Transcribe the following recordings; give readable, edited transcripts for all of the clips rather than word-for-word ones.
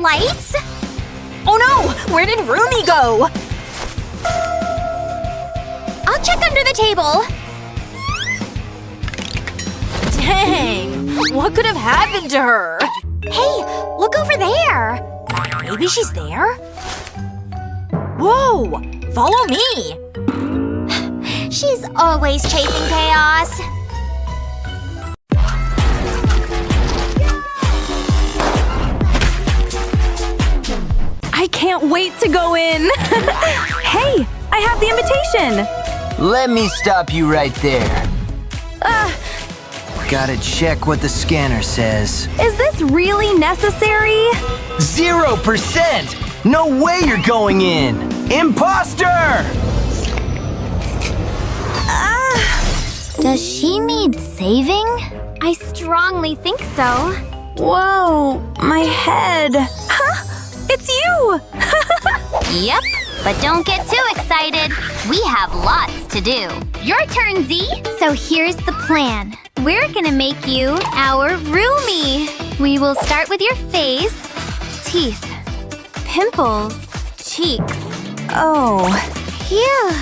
lights? Oh no! Where did Rumi go? I'll check under the table. Dang! What could have happened to her? Hey! Look over there! Maybe she's there? Whoa! Follow me! She's always chasing chaos. I can't wait to go in! Hey! I have the invitation! Let me stop you right there. Gotta check what the scanner says. Is this really necessary? 0%! No way you're going in! Imposter! Does she need saving? I strongly think so. Whoa, my head. Huh? It's you! Yep, but don't get too excited. We have lots to do. Your turn, Z. So here's the plan. We're gonna make you our Rumi. We will start with your face, teeth, pimples, cheeks. Oh. Phew,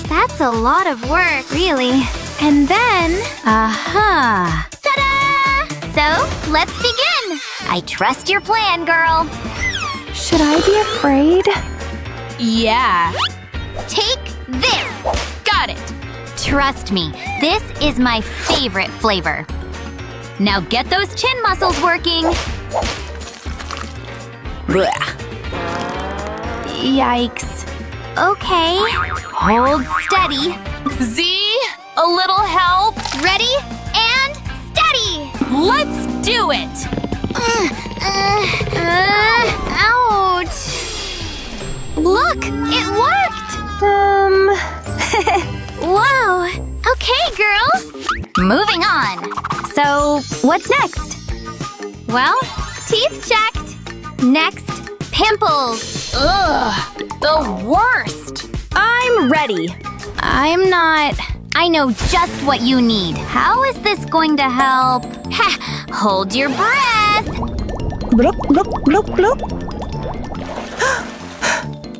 that's a lot of work, really. And then… Aha! Ta-da! So, let's begin. I trust your plan, girl. Should I be afraid? Yeah. Take this. Got it. Trust me, this is my favorite flavor. Now get those chin muscles working. Blech. Yikes. Okay. Hold steady. Z, a little help? Ready and steady. Let's do it. Ouch. Look, it worked. Whoa. Okay, girl. Moving on. So, what's next? Well, teeth checked. Next, pimples. Ugh, the worst. I'm ready. I'm not… I know just what you need. How is this going to help? Ha! Hold your breath. Bloop, bloop, bloop, bloop.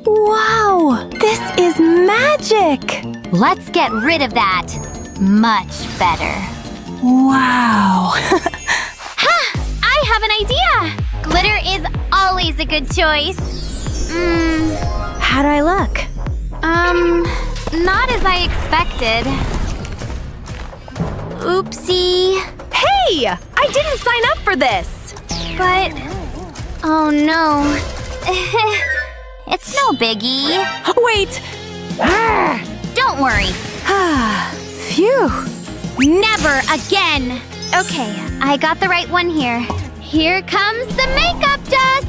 Wow! This is magic! Let's get rid of that. Much better. Wow! Ha! I have an idea! Glitter is always a good choice. How'd I look? Not as I expected. Oopsie. Hey! I didn't sign up for this! But… oh no. It's no biggie. Wait! Don't worry. Phew! Never again! Okay, I got the right one here. Here comes the makeup dust!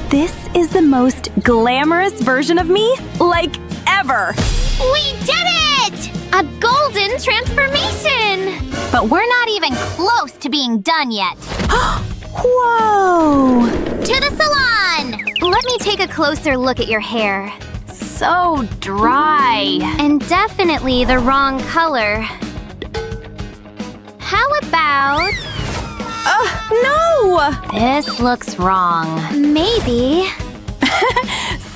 This is the most glamorous version of me, like, ever! We did it! A golden transformation! But we're not even close to being done yet. Whoa! To the salon! Let me take a closer look at your hair. So dry. And definitely the wrong color. How about… no! this looks wrong. Maybe…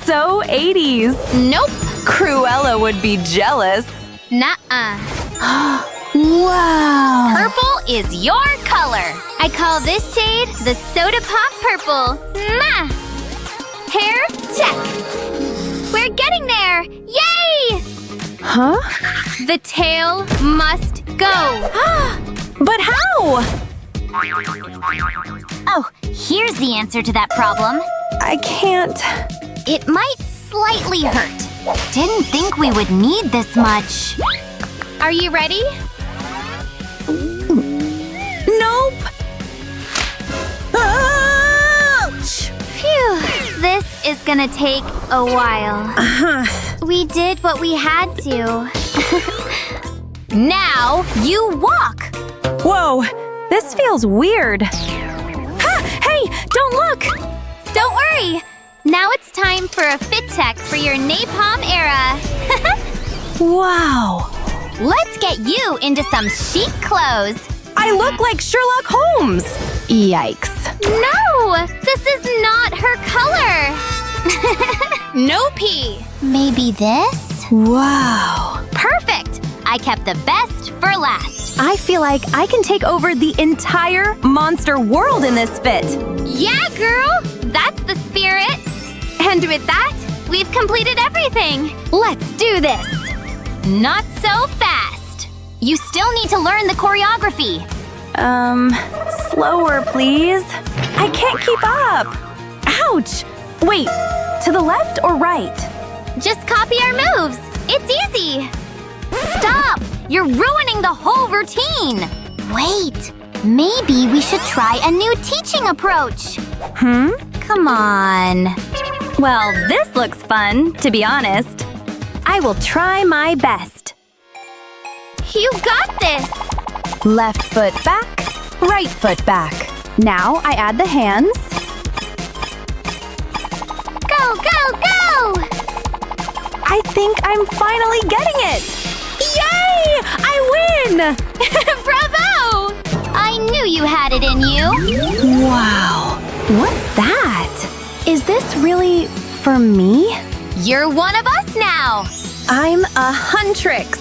So 80s. Nope. Cruella would be jealous. Nuh-uh. Wow! Purple is your color. I call this shade the Soda Pop Purple. Mwah! Hair, check. We're getting there. Yay! Huh? The tail must go. But how? Oh, here's the answer to that problem. I can't… It might slightly hurt. Didn't think we would need this much. Are you ready? Nope! Ouch! Phew, this is gonna take a while. We did what we had to. Now, you walk! Whoa, this feels weird. Hey, don't look! Don't worry! Now it's time for a fit check for your napalm era. Wow! Let's get you into some chic clothes. I look like Sherlock Holmes! Yikes. No! This is not her color! Nope-y. Maybe this? Wow. Perfect! I kept the best for last. I feel like I can take over the entire monster world in this fit. Yeah, girl! That's the spirit! And with that, we've completed everything. Let's do this! Not so fast! You still need to learn the choreography. Slower, please. I can't keep up. Ouch! Wait, to the left or right? Just copy our moves. It's easy. Stop! You're ruining the whole routine. Wait, maybe we should try a new teaching approach. Come on. Well, this looks fun, to be honest. I will try my best. You got this. Left foot back, right foot back. Now I add the hands. Go, go, go! I think I'm finally getting it! Yay! I win! Bravo! I knew you had it in you. Wow. What's that? Is this really for me? You're one of us now. I'm a huntrix.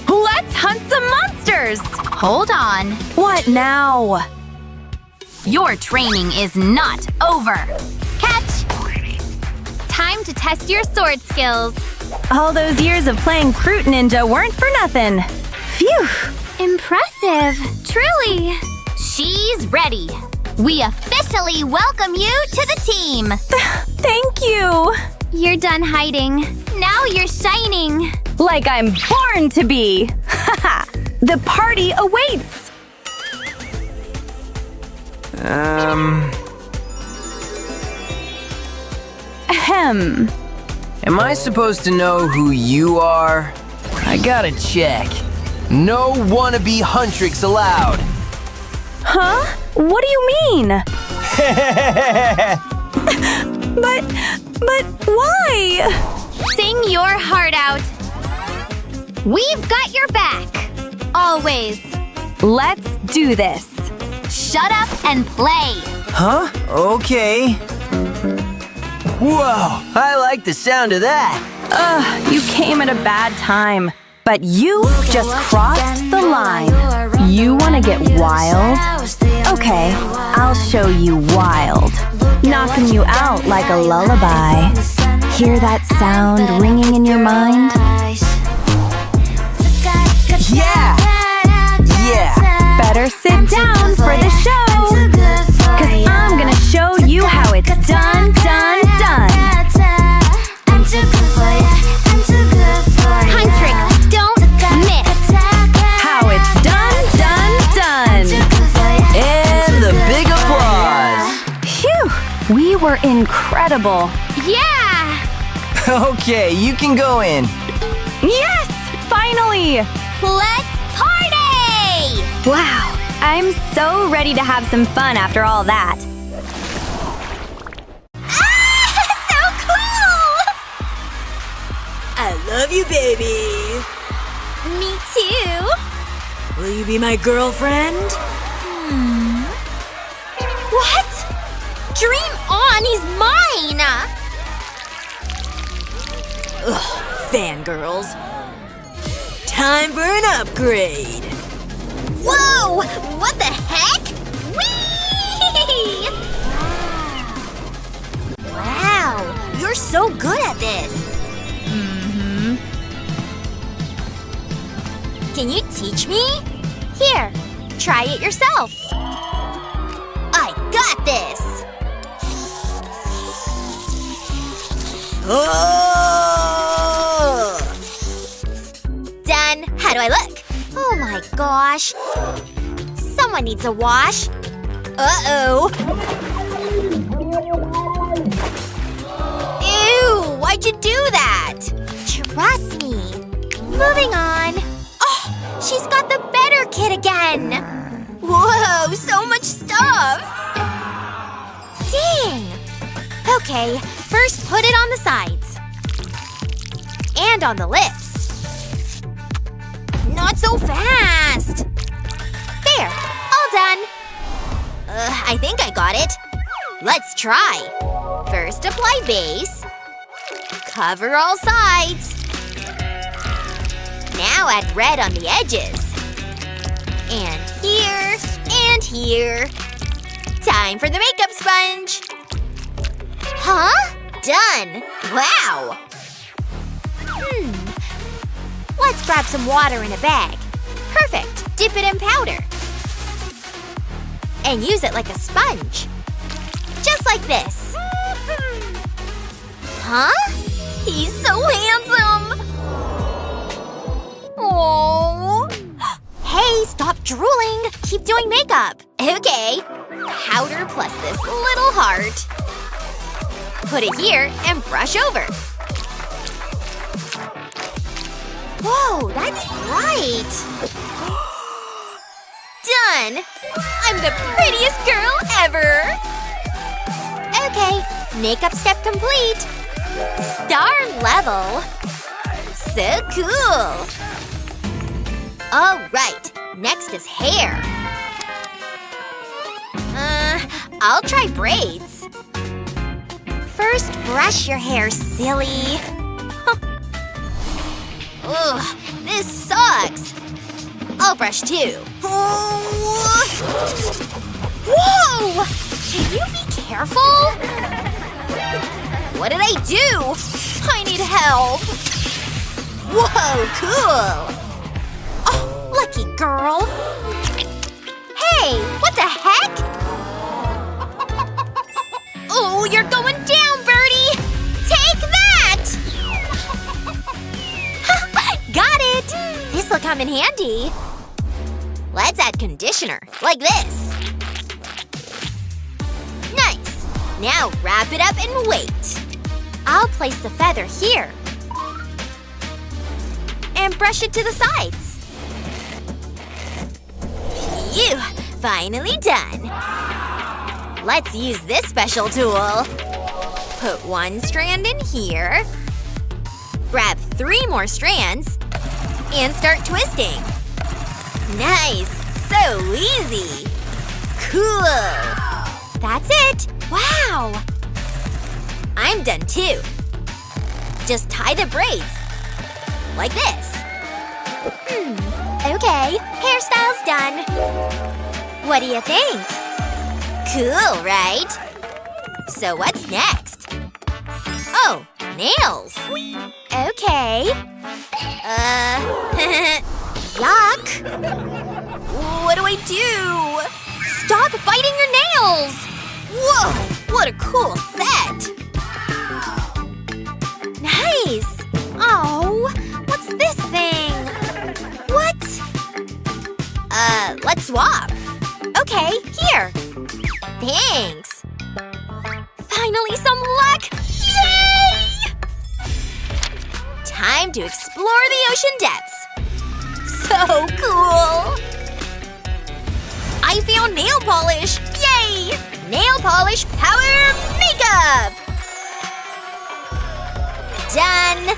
Let's hunt some monsters! Hold on. What now? Your training is not over. Catch! Time to test your sword skills. All those years of playing Fruit Ninja weren't for nothing. Phew! Impressive. Truly. She's ready. We officially welcome you to the team. Thank you! You're done hiding. Now you're shining. Like I'm born to be! Haha! The party awaits! Ahem. Am I supposed to know who you are? I gotta check. No wannabe huntrix allowed. Huh? What do you mean? But why? Sing your heart out. We've got your back. Always. Let's do this. Shut up and play. Huh? Okay. Whoa, I like the sound of that. You came at a bad time. But you just crossed the line. You wanna get wild? Okay, I'll show you wild. Knocking you out like a lullaby. Hear that sound ringing in your mind? Yeah! Yeah! Better sit down for the show. 'Cause I'm gonna show you how it's done, done, done. Huntrix, don't miss. How it's done, done, done. And the big applause. Phew! We were incredible. Yeah! Okay, you can go in. Yes! Finally! Let's party! Wow, I'm so ready to have some fun after all that. So cool! I love you, baby. Me too. Will you be my girlfriend? What? Dream on, he's mine! Fangirls. Time for an upgrade. Whoa! What the heck? Whee! Wow, you're so good at this. Can you teach me? Here, try it yourself. I got this. Oh! Done. How do I look? Oh my gosh. Someone needs a wash. Uh-oh. Ew, why'd you do that? Trust me. Moving on. Oh, she's got the better kit again. Whoa, so much stuff. Dang. Okay, first put it on the sides. And on the lips. Not so fast! There, all done. I think I got it. Let's try. First, apply base. Cover all sides. Now add red on the edges. And here, and here. Time for the makeup sponge. Huh? Done. Wow. Let's grab some water in a bag. Perfect. Dip it in powder. And use it like a sponge. Just like this. Huh? He's so handsome! Aww. Hey, stop drooling! Keep doing makeup! Okay. Powder plus this little heart. Put it here and brush over. Whoa, that's bright! Done! I'm the prettiest girl ever! Okay, makeup step complete. Star level. So cool! Alright, next is hair. I'll try braids. First, brush your hair, silly. Ugh, this sucks. I'll brush too. Whoa! Can you be careful? What did I do? I need help. Whoa, cool! Oh, lucky girl. Hey, what the heck? Oh, you're going down, Birdie! Take that! Got it! This'll come in handy. Let's add conditioner, like this. Nice! Now wrap it up and wait. I'll place the feather here. And brush it to the sides. Phew! Finally done. Let's use this special tool. Put one strand in here. Grab 3 more strands. And start twisting. Nice! So easy! Cool! That's it! Wow! I'm done too. Just tie the braids. Like this. Okay, hairstyle's done. What do you think? Cool, right? So what's next? Oh, nails! Okay. Yuck! What do I do? Stop biting your nails! Whoa! What a cool set! Nice! Oh, what's this thing? What? Let's swap. Okay, here. Thanks. Finally some luck! Yay! Time to explore the ocean depths. So cool! I found nail polish! Yay! Nail polish power makeup! Done!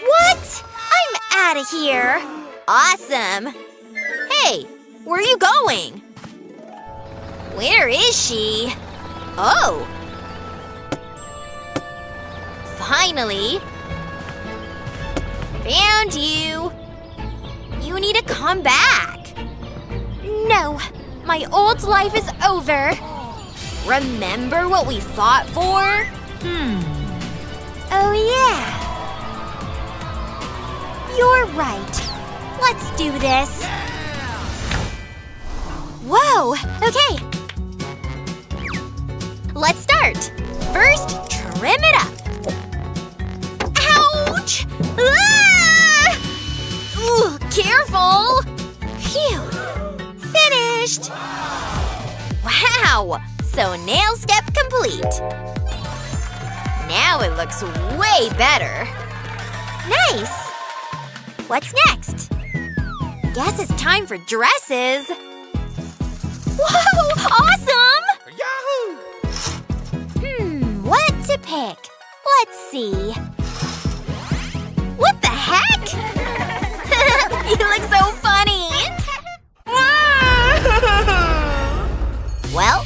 What? I'm out of here! Awesome! Hey, where are you going? Where is she? Oh! Finally! Found you! You need to come back! No, my old life is over. Remember what we fought for? Oh yeah. You're right. Let's do this. Whoa, okay. Let's start. First, trim it up. Ouch! Ah! Ooh, careful! Phew. Finished! Wow! So nail step complete. Now it looks way better. Nice! What's next? Guess it's time for dresses. Whoa! Awesome! Yahoo! What to pick? Let's see. What the heck? You look so funny! Well,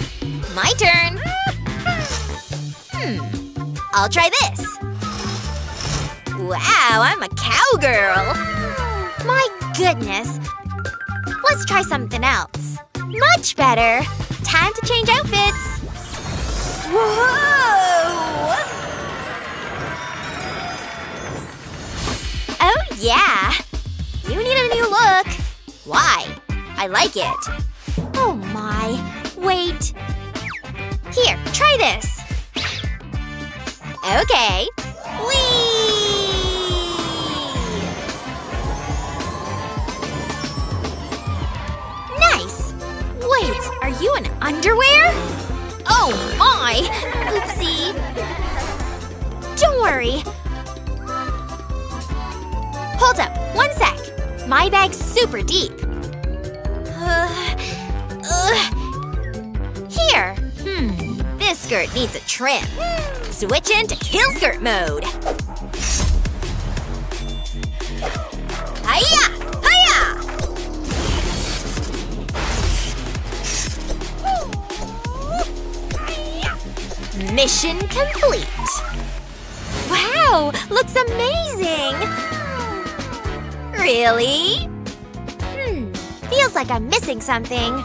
my turn. I'll try this. Wow, I'm a cowgirl. My goodness. Let's try something else. Much better. Time to change outfits. Whoa! Oh, yeah. You need a new look. Why? I like it. Oh, my. Wait. Here, try this. Okay. Whee! Nice. Wait, are you in underwear? Oh, my. Oopsie. Don't worry. Hold up, 1 sec. My bag's super deep. Here. This skirt needs a trim. Switch into kill skirt mode. Hiya! Hiya! Mission complete. Wow, looks amazing. Really? Feels like I'm missing something.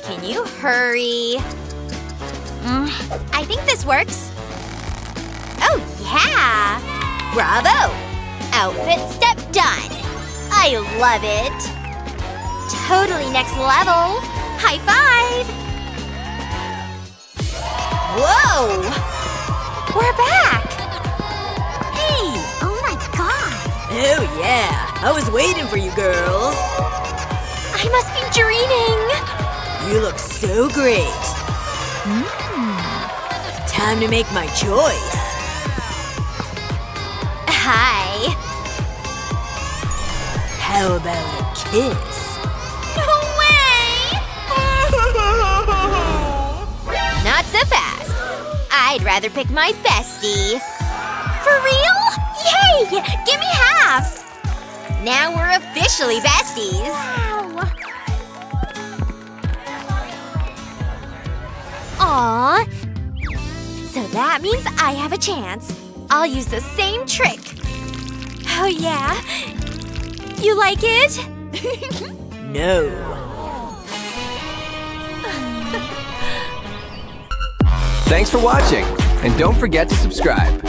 Can you hurry? I think this works. Oh, yeah! Bravo! Outfit step done. I love it. Totally next level. High five! Whoa! We're back! Hey! Oh my god! Oh yeah, I was waiting for you girls. I must be dreaming! You look so great. Time to make my choice. Hi. How about a kiss? No way! Not so fast. I'd rather pick my bestie. For real? Yay! Give me half! Now we're officially besties. Aww. So that means I have a chance. I'll use the same trick. Oh yeah? You like it? No. Thanks for watching, and don't forget to subscribe.